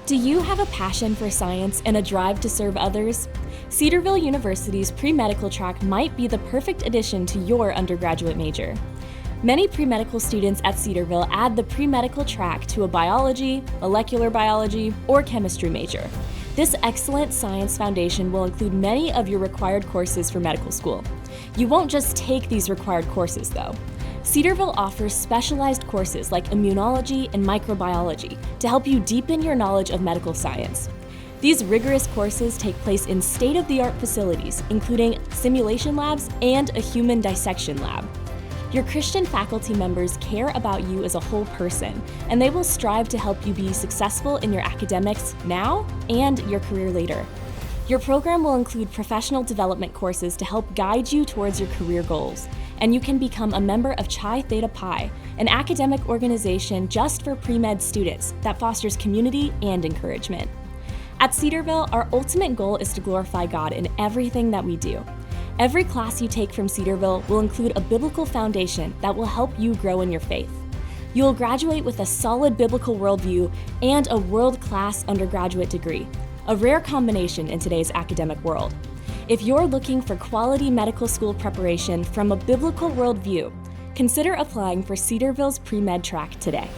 Do you have a passion for science and a drive to serve others? Cedarville University's pre-medical track might be the perfect addition to your undergraduate major. Many pre-medical students at Cedarville add the pre-medical track to a biology, molecular biology, or chemistry major. This excellent science foundation will include many of your required courses for medical school. You won't just take these required courses, though. Cedarville offers specialized courses like immunology and microbiology to help you deepen your knowledge of medical science. These rigorous courses take place in state-of-the-art facilities, including simulation labs and a human dissection lab. Your Christian faculty members care about you as a whole person, and they will strive to help you be successful in your academics now and your career later. Your program will include professional development courses to help guide you towards your career goals, and you can become a member of Chi Theta Pi, an academic organization just for pre-med students that fosters community and encouragement. At Cedarville, our ultimate goal is to glorify God in everything that we do. Every class you take from Cedarville will include a biblical foundation that will help you grow in your faith. You will graduate with a solid biblical worldview and a world-class undergraduate degree, a rare combination in today's academic world. If you're looking for quality medical school preparation from a biblical worldview, consider applying for Cedarville's pre-med track today.